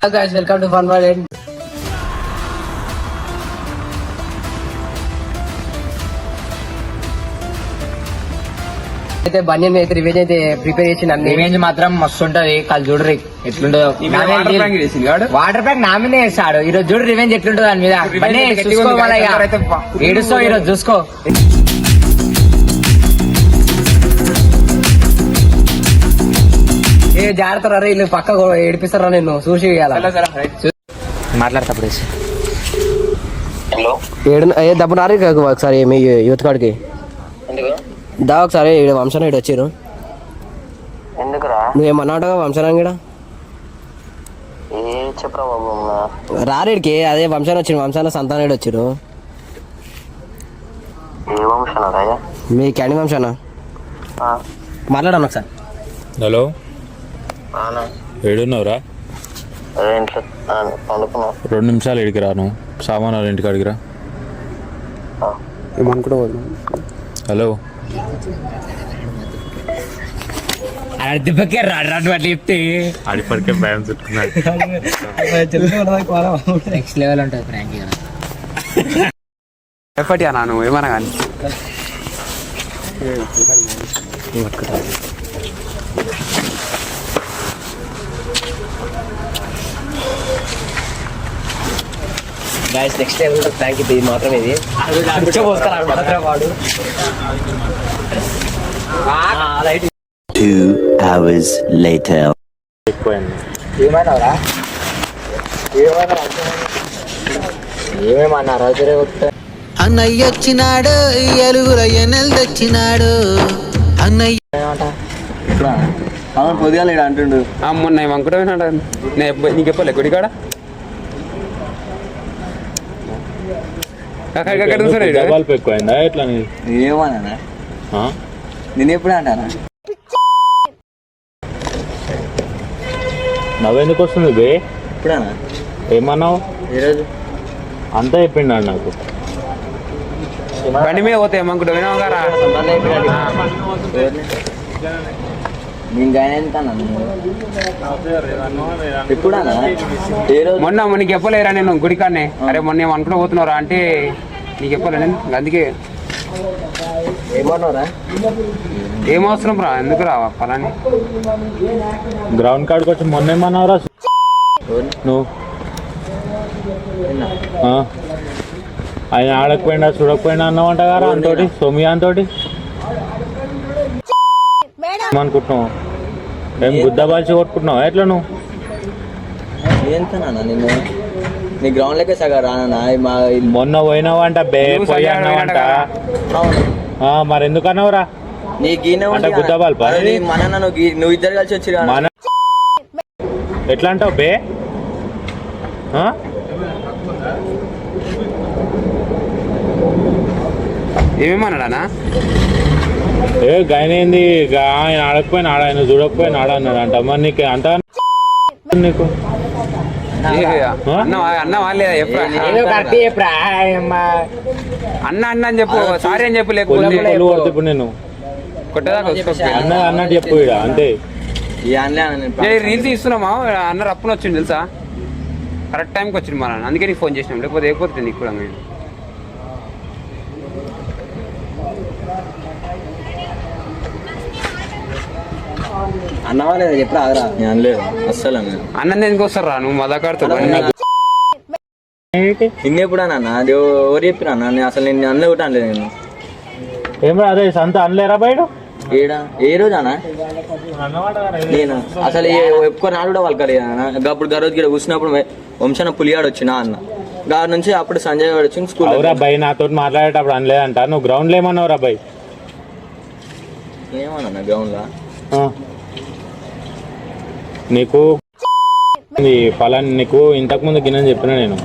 guys, welcome to Fun World. అయితే బన్నీ అయితే revenge అయితే ప్రిపేర్ చేసి రివెంజ్ మాత్రం మస్తు ఉంటది. కాదు చూడరు ఎట్లుంటదో. వాటర్ ప్యాక్ నా మీదే వేస్తాడు ఈ రోజు. చూడు రివెంజ్ ఎట్లుంటదో దాని మీద. బన్నీ ఏడుస్తావు ఈ రోజు చూసుకో. ఏ జాగ్రత్త రే, వీళ్ళు పక్క ఏడిపిస్తారా నిన్ను చూసి మాట్లాడతా. ఏ దబ్బు నారే ఒకసారి మీ యూత్ కార్డ్కి దా ఒకసారి. వంశన ఇటు వచ్చారు. నువ్వేమన్నావుగా వంశనాంగిడ రారేడికి. అదే వంశాన వచ్చిండు. వంశాన సంతానం వచ్చారు. మీ క్యాండి వంశాన మాట్లాడాను ఒకసారి. హలో, ఏడున్నావురా? 2 నిమిషాలు ఇడికి రాను. సామాన్ ఇంటికి అడిగిరా. ఏమనుకుంటా. హలో, అడిపకే రాడు అట్లా చెప్తే అడిపడికే భయం చుట్టుకున్నాడు. నెక్స్ట్ లెవెల్ ఉంటుంది ఫ్రాంక్. ఎప్పటి అన్నా నువ్వు ఏమన్నా కానీ గైస్ నెక్స్ట్ లెవెల్ ఉంటుంది ఫ్రాంక్. ఇది మాత్రం ఇది వాడు 2 hours later. ఏమన్నారా? ఏమేమన్నారా? అన్నయ్య వచ్చినాడు, ఎలుగుల ఎన్నెలు తెచ్చినాడు అన్నయ్య. పొద్దుగాల అంటుండు. మొన్న ఏమనుకుంటా నీకు చెప్పలే గుడి కాడ ఎక్కువైందా ఎట్లా? ఏమన్నా నేను ఎప్పుడే అంటానా? నవ్వెందుకు వస్తుంది బే? ఇప్పుడేనా ఏమన్నావు? ఈరోజు అంతా చెప్పిండు నాకు. బండి మీద పోతే ఏమనుకుంటా వినావు గారా? మొన్న నీకు చెప్పలేరా నేను గుడికానే? అరే మొన్న ఏమనుకుంటా పోతున్నారా అంటే నీకు చెప్పలే నేను. అందుకే ఏం అవసరం రా, ఎందుకు రావా పలాని గ్రౌండ్ కాడికి వచ్చి మొన్న ఏమన్నావురా నువ్వు? ఆయన ఆడకపోయినా చూడకపోయినా అన్నావంట కదా అంతోటి, సోమియా అంతోటి. ఏమనుకుంటున్నావు? ఏం గుద్ద బాల్చి కొట్టుకుంటున్నావు ఎట్లా నువ్వు? నీ గ్రౌండ్ లెక్క సగా రానా? మొన్న పోయినావంట బే, పోయి అన్నావంట. మరి ఎందుకు అన్నావురా? అంటే గుద్ద బాల్ నువ్వు ఇద్దరు కలిసి వచ్చి ఎట్లా అంటావు బే? ఏమేమన్నాడా? ఏ గాయనేంది ఆయన ఆడకపోయినా ఆడ, ఆయన చూడకపోయినా ఆడ అన్నాడు అంట. మరి నీకు అంత నీకు అన్న వాళ్ళేదా? అన్న అన్న అని చెప్పు, సారీ అని చెప్పు. లేకపోతే ఇప్పుడు నేను అన్న అన్నట్టు చెప్పు ఇక అంతే. రీల్స్ ఇస్తున్నామా? అన్న రప్పున వచ్చింది తెలుసా? కరెక్ట్ టైంకి వచ్చింది మన, అందుకే నీకు ఫోన్ చేసినాం. లేకపోతే నీకు కూడా నేను అన్నవాళ్ళ ఎప్పుడు ఆగరా? అనలేదు అస్సలు. అన్నం ఎందుకు వస్తారా నువ్వు మదాకాడుతావు? నిన్నెప్పుడు అన్న ఎవరు చెప్పినా అన్న? అసలు నేను అన్న కూడా అనలేదు. నేను ఏమో అదే సంత అనలేరా బయట? ఏ రోజు అన్న నేను అసలు ఎప్పుకొని నాడు కూడా వాళ్ళు కలిగి అప్పుడు గరోజు కూడా కూర్చున్నప్పుడు వంశాన పులిగాడు వచ్చినా అన్న. గారి నుంచి అప్పుడు సంజయ్ గారు వచ్చి స్కూల్. అబ్బాయి నాతో మాట్లాడేటప్పుడు అనలేదంట. నువ్వు గ్రౌండ్ లో ఏమన్నావు అబ్బాయి? ఏమన్నా గ్రౌండ్ లో నీకు ఫలాన్ని నీకు ఇంతకు ముందు గిన్నెని చెప్పినా నేను.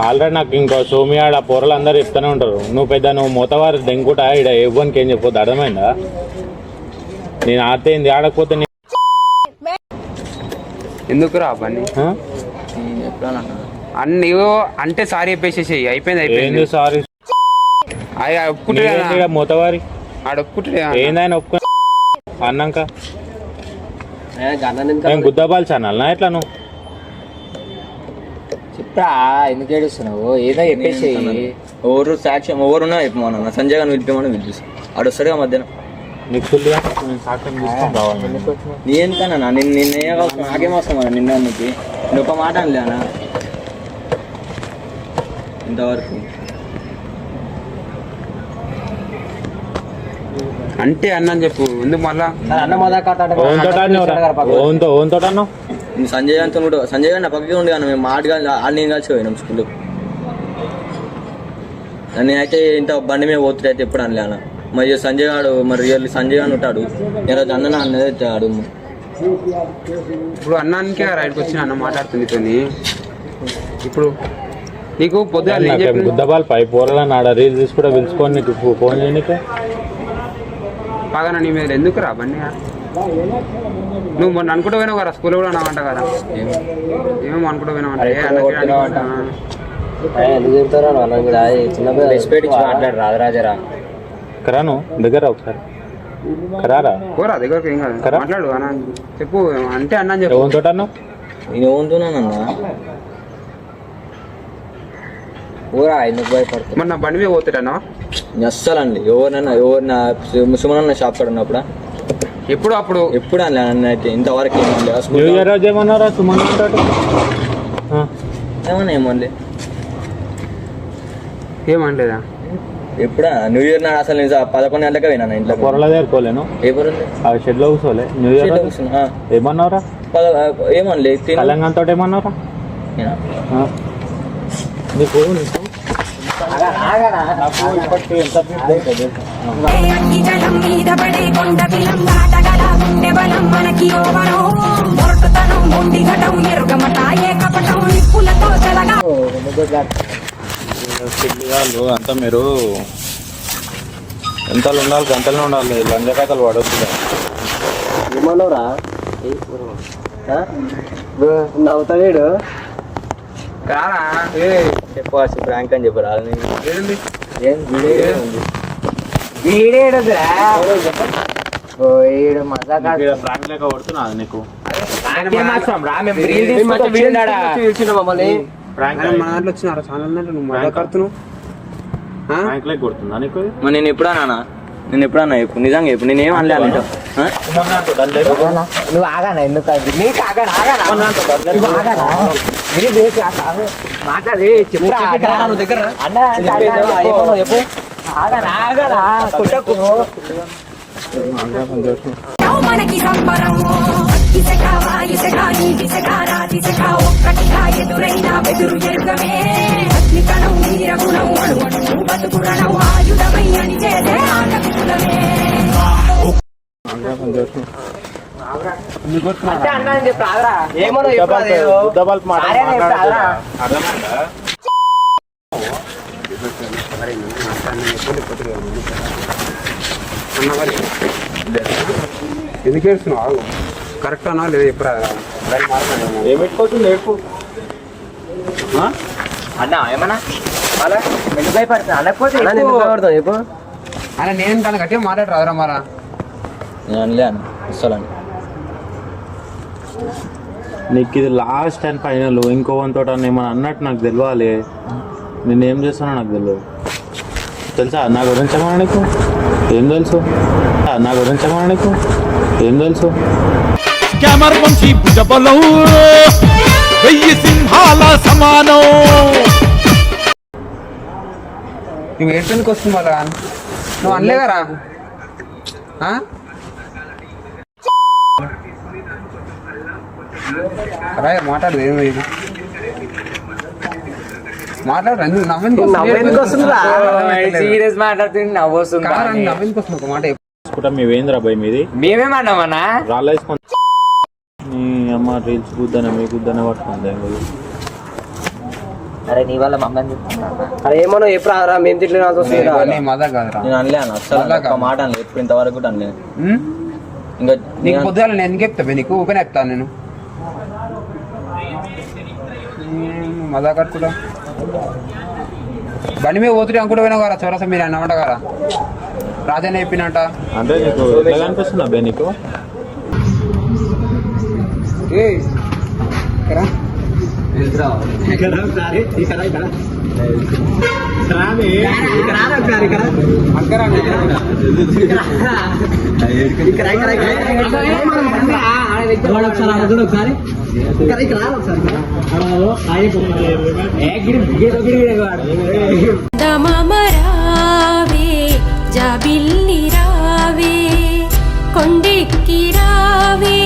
ఆల్రెడీ నాకు ఇంకో సోమియాడ పొరలు అందరు చెప్తూనే ఉంటారు. నువ్వు మూతవారు దెంకుట ఇక్కడ ఇవ్వనికి ఏం చెప్పొద్దు, అర్థమైందా? నేను ఆడితే ఏంది, ఆడకపోతే ఎందుకు రా పని అన్ని అంటే సారీ చెప్పేసేసి అయిపోయింది సారీ ఒప్పుకుంటే మూతవారి ఆడ ఒప్పుకుంటే ఏందని ఒప్పుకో అన్నాక నేను గుద్దబాల్ ఛానల్ నా ఎట్లా నువ్వు చెప్పరా ఎందుకు ఏడుస్తున్నావు ఏదో చెప్పేసి ఎవరు సాక్ష్యం ఎవరున్నా చెప్పమన్నా సంజయ్ గారిని పిలిపిమని పిలిపిస్తాను ఆడు వస్తాడుగా మధ్యాహ్నం నీకు ఫుల్గా సాక్ష్యం తీసుకొని రావాలి నేనేంతనా నిన్నే అవసరం నాకేం అవసరం అన్న నిన్న నీకు నేను ఒక మాట అనలేనా ఇంతవరకు అంటే అన్న చెప్పు ఎందుకు మళ్ళా అన్న మొదలు ఓన్తో అన్నావు నేను సంజయ్ గారితో కూడా సంజయ్ గారు నా పక్కకి ఉండి కానీ మేము మాట కానీ నేను కలిసి పోయినాం స్కూల్లో నేనైతే ఇంత బండి మీద పోతుంటే అయితే ఎప్పుడు అనలేనా మరి సంజయ్ గారు మరి రియల్ సంజయ్ గారు ఉంటాడు ఈరోజు అన్న అన్నదే వచ్చాడు ఇప్పుడు అన్నానికే రైట్కి వచ్చిన అన్న మాట్లాడుతుంది తోని ఇప్పుడు నీకు పొద్దున గుద్దబాల్ పై పోరలని ఆడ రీల్ తీసి కూడా పిలుచుకొని నీకు ఫోన్ చేయనికే బాగా నీ మీద ఎందుకు రా బండి నువ్వు మొన్న అనుకుంటూ పోయినావు కదా స్కూల్ కూడా అన్నావంట కదా ఏమేమో అనుకుంటూ పోయినావంట రెస్పెక్ట్ ఇచ్చి మాట్లాడు రాజరాజరా కరాను దగ్గర ఒకసారి కరారా పోరా దగ్గరకు ఏం కాదు మాట్లాడు అన్న చెప్పు అంటే అన్న చెప్పు ఓన్తో అన్నావు నేను ఏమంటున్నానన్నా ఊరా ఎందుకు భయపడుతుంది మరి నా బండి మీద పోతాడన్నా అస్సలండి ఎవరినైనా సుమనన్న షాప్ కాడ ఉన్నప్పుడు ఎప్పుడు అప్పుడు ఎప్పుడు అనలే నన్ను అయితే ఇంతవరకు న్యూ ఇయర్ రోజు ఏమన్నారా సుమన్ ఉంటాడు ఏమన్నా ఏమనలే ఏమనలేదా ఎప్పుడా న్యూ ఇయర్ నాడు అసలు నేను 11 గంటలకే పోయినా ఇంట్లో పొరల దగ్గరకోలేను ఏ పొర ఆ షెడ్ లో కూర్చోలే న్యూ ఇయర్ ఏమన్నారా ఏమనలే తెలంగాణ తోటి ఏమన్నారా నీకు అంతా మీరు ఎంతలు ఉండాలి గంటలు ఉండాలి లంజకాతలు పడవచ్చు ఏమన్నావురా నవ్వుతాడు చెప్పాల్సి ప్రాంక్ అని చెప్పారు ఫ్రాంక్ లెక్క కొడుతున్నా నీకు మన దాంట్లో వచ్చినారా ఛానల్ నువ్వు మాట్లాడుతున్నావు ఫ్రాంక్ లెక్క కొడుతుందా నీకు మరి నేను ఎప్పుడన్నా చెప్పు నిజంగా చెప్పు నేనేం అనలే అంట నువ్వు ఆగానా ఎందుకు నీకు ఆగానా మాట్లాడి చెప్పు ఆగానా కుట్టకు మనకి సంబరము ఇసకావా ఇసకా నీ ఇసకారా ఇసకా ఒక్కటిగా ఎదురైనా బెదురు ఎరుగమే అగ్నికణం వీరగుణం అణువణువు బతుకురణం ఆయుధమై అని చేసే ఆటవికులమే ఏమో ఎందుకు ఏడుస్తున్నావు కరెక్ట్ అన్నా లేదా ఎప్పుడు ఏమిట్టుకోవచ్చు ఏడుపు అన్నా ఏమన్నా అలా ఎందుకు భయపడుతున్నా అనకపోతే చెప్పు అలా నేను తన గట్టిగా మాట్లాడరాదురా మరా నేను అనలే అన్న అస్సలని నీకు ఇది లాస్ట్ అండ్ ఫైనల్ ఇంకో వంతో ఏమన్నా అన్నట్టు నాకు తెలియాలి నేనేం చేస్తానో నాకు తెలియదు తెలుసా నా గురించి ఏమన్నా నీకు ఏం తెలుసు నా గురించి ఏమన్నా నీకు ఏం తెలుసు కెమెరా వంశీ భుజబలం 1000 సింహాల సమానం నువ్వు ఏడ్చడానికి వస్తుంది మళ్ళా నువ్వు అనలేగారా మాట్లాడదు ఏమి మాట్లాడరా నవ్వెందుకు సీరియస్ మాట్లాడుతుంది నవ్వు వస్తుంది నవ్వెందుకు వస్తుంది ఒక మాట మీ వేంద్రా భయ్ మీది మేమేమన్నామన్నా రాళ్ళేసుకొని నీ అమ్మ రీల్స్ గుద్దనే మీ గుద్దనే పట్టుకుంది అరే నీ వల్ల మమ్మల్ని అరే ఏమన్నా ఎప్పుడు రారా మేము తిట్లు మజా కాదురా నేను అనలే అన్న అస్సలు మాట అనలేదు ఎప్పుడు ఇంతవరకు కూడా అనలేదు ఇంకా నీకు పొద్దుగా నేను ఎందుకు చెప్తా నీకు ఊపనే చెప్తాను నేను మజా కట్టుకుంటా బండి మీద పోతుంటే అనుకుంటూ పోయినా కదా చౌరసా మీరు అన్నమాట కదా రాజన్న చెప్పినట్ట అంటే నీకు ఎట్లా కనిపిస్తుంది అబ్బాయి నీకు దమమరావే జాబిల్లి రావే కొండెక్కి రావే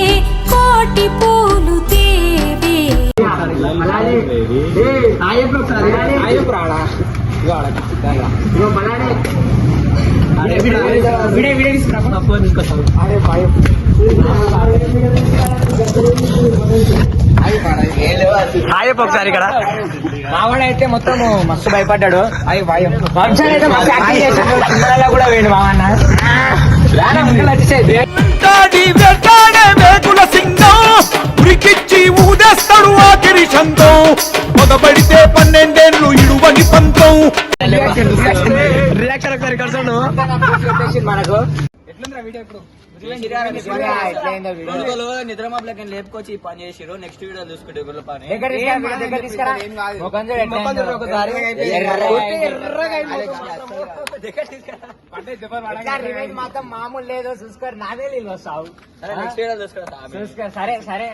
కోటి పూలు తేవే ఒకసారి ఇక్కడ మావాడైతే మొత్తం మస్తు భయపడ్డాడు అవి భయం ఫంక్షన్ అయితే మస్తు యాక్టింగ్ చేశాడు సినిమాలో కూడా వేయండి మావన్న వచ్చేసేది వెంటాడి వెంటాడే వేగుల సింగం ఉరికిచ్చి ఊదేస్తాడు ఆఖరి సంతం మొదబడితే 12 ఏళ్ళు ఇడువని పంతం రియాక్షన్ ఒకసారి కలుసాడు మనకు ఎట్లుందిరా వీడియో ఇప్పుడు నిద్రమాపులకి లేపుకొచ్చి ఈ పని చేసిరు నెక్స్ట్ వీడియో చూసుకుంటే గుళ్ళ పని మాత్రం మామూలు లేదు చూసుకోరు నాదే నీళ్ళు వస్తావు నెక్స్ట్ వీడియో చూసుకుంటా సరే సరే